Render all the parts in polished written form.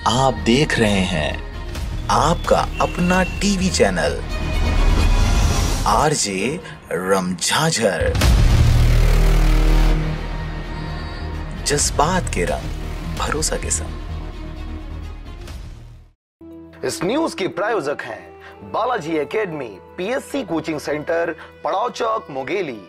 आप देख रहे हैं आपका अपना टीवी चैनल आरजे रमझाझर। जज्बात के रंग, भरोसा के संग। इस न्यूज के प्रायोजक हैं Balaji academy, PSC coaching centre, पड़ाव चौक, मुंगेली।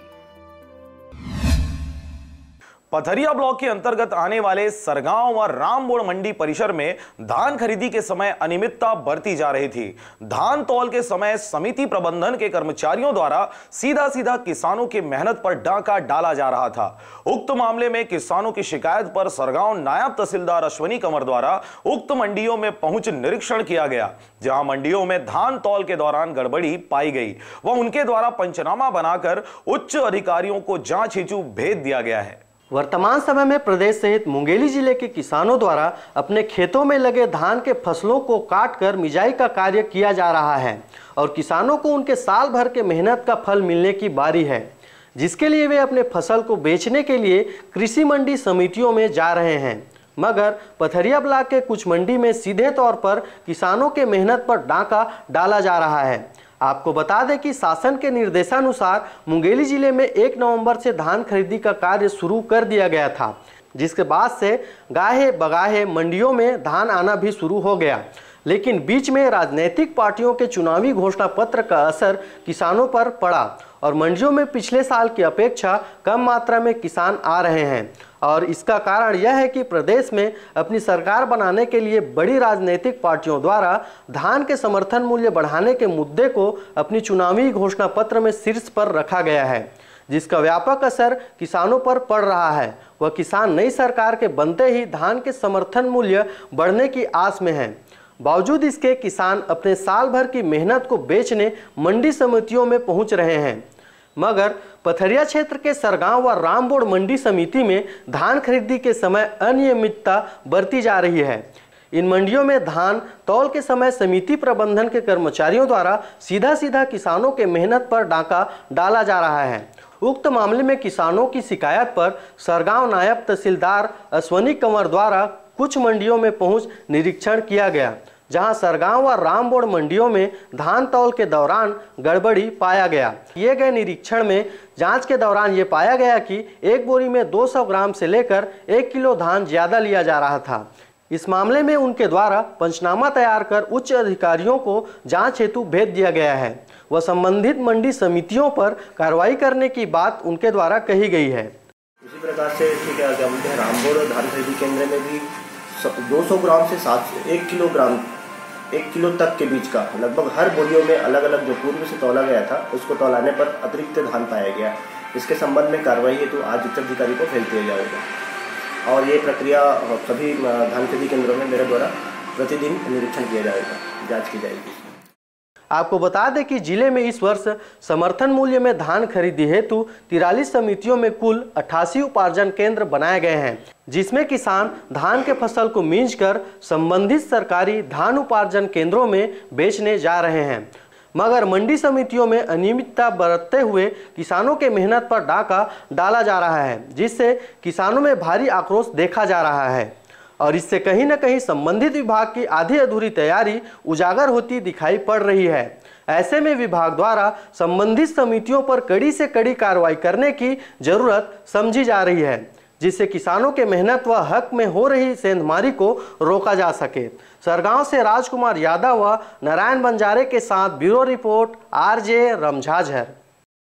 पथरिया ब्लॉक के अंतर्गत आने वाले सरगांव व रामबोड़ मंडी परिसर में धान खरीदी के समय अनियमितता बरती जा रही थी। धान तौल के समय समिति प्रबंधन के कर्मचारियों द्वारा सीधा किसानों की मेहनत पर डाका डाला जा रहा था। उक्त मामले में किसानों की शिकायत पर सरगांव नायब तहसीलदार अश्वनी कंवर द्वारा उक्त मंडियों में पहुंच निरीक्षण किया गया, जहां मंडियों में धान तौल के दौरान गड़बड़ी पाई गई व उनके द्वारा पंचनामा बनाकर उच्च अधिकारियों को जांच हेतु भेज दिया गया है। वर्तमान समय में प्रदेश सहित मुंगेली जिले के किसानों द्वारा अपने खेतों में लगे धान के फसलों को काटकर मिजाई का कार्य किया जा रहा है और किसानों को उनके साल भर के मेहनत का फल मिलने की बारी है, जिसके लिए वे अपने फसल को बेचने के लिए कृषि मंडी समितियों में जा रहे हैं। मगर पथरिया ब्लॉक के कुछ मंडी में सीधे तौर पर किसानों के मेहनत पर डाका डाला जा रहा है। आपको बता दें कि शासन के निर्देशानुसार मुंगेली जिले में 1 नवंबर से धान खरीदी का कार्य शुरू कर दिया गया था, जिसके बाद से गाहे बगाहे मंडियों में धान आना भी शुरू हो गया। लेकिन बीच में राजनीतिक पार्टियों के चुनावी घोषणा पत्र का असर किसानों पर पड़ा और मंडियों में पिछले साल की अपेक्षा कम मात्रा में किसान आ रहे हैं। और इसका कारण यह है कि प्रदेश में अपनी सरकार बनाने के लिए बड़ी राजनीतिक पार्टियों द्वारा धान के समर्थन मूल्य बढ़ाने के मुद्दे को अपनी चुनावी घोषणा पत्र में शीर्ष पर रखा गया है, जिसका व्यापक असर किसानों पर पड़ रहा है। वह किसान नई सरकार के बनते ही धान के समर्थन मूल्य बढ़ने की आस में हैं। बावजूद इसके किसान अपने साल भर की मेहनत को बेचने मंडी समितियों में पहुंच रहे हैं। मगर पथरिया क्षेत्र के सरगांव व रामबोड़ मंडी समिति में धान खरीदी के समय अनियमितता बरती जा रही है। इन मंडियों में धान तौल के समय समिति प्रबंधन के कर्मचारियों द्वारा सीधा किसानों के मेहनत पर डाका डाला जा रहा है। उक्त मामले में किसानों की शिकायत पर सरगांव नायब तहसीलदार अश्वनी कंवर द्वारा कुछ मंडियों में पहुंच निरीक्षण किया गया, जहां सरगांव व रामबोड़ मंडियों में धान तौल के दौरान गड़बड़ी पाया गया। किए गए निरीक्षण में जांच के दौरान ये पाया गया कि एक बोरी में 200 ग्राम से लेकर 1 किलो धान ज्यादा लिया जा रहा था। इस मामले में उनके द्वारा पंचनामा तैयार कर उच्च अधिकारियों को जांच हेतु भेज दिया गया है व संबंधित मंडी समितियों पर कार्रवाई करने की बात उनके द्वारा कही गई है। इसी प्रकार से क्या बोलते हैं, रामबोड़ धान खरीदी केंद्र में भी 200 ग्राम से 1 किलो तक के बीच का लगभग हर बोरियों में अलग अलग जो पूर्व से तौला गया था उसको तौलाने पर अतिरिक्त धान पाया गया। इसके संबंध में कार्रवाई हेतु आज उच्च अधिकारी को भेज दिया जाएगा और ये प्रक्रिया सभी धान खरीदी केंद्रों में मेरे द्वारा प्रतिदिन निरीक्षण किया जाएगा, जांच की जाएगी। आपको बता दें कि जिले में इस वर्ष समर्थन मूल्य में धान खरीदी हेतु 43 समितियों में कुल 88 उपार्जन केंद्र बनाए गए हैं, जिसमें किसान धान के फसल को मींजकर संबंधित सरकारी धान उपार्जन केंद्रों में बेचने जा रहे हैं। मगर मंडी समितियों में अनियमितता बरतते हुए किसानों के मेहनत पर डाका डाला जा रहा है, जिससे किसानों में भारी आक्रोश देखा जा रहा है और इससे कहीं न कहीं संबंधित विभाग की आधी अधूरी तैयारी उजागर होती दिखाई पड़ रही है। ऐसे में विभाग द्वारा संबंधित समितियों पर कड़ी से कड़ी कार्रवाई करने की जरूरत समझी जा रही है, जिससे किसानों के मेहनत व हक में हो रही सेंधमारी को रोका जा सके। सरगांव से राजकुमार यादव व नारायण बंजारे के साथ ब्यूरो रिपोर्ट आरजे रमझाझर।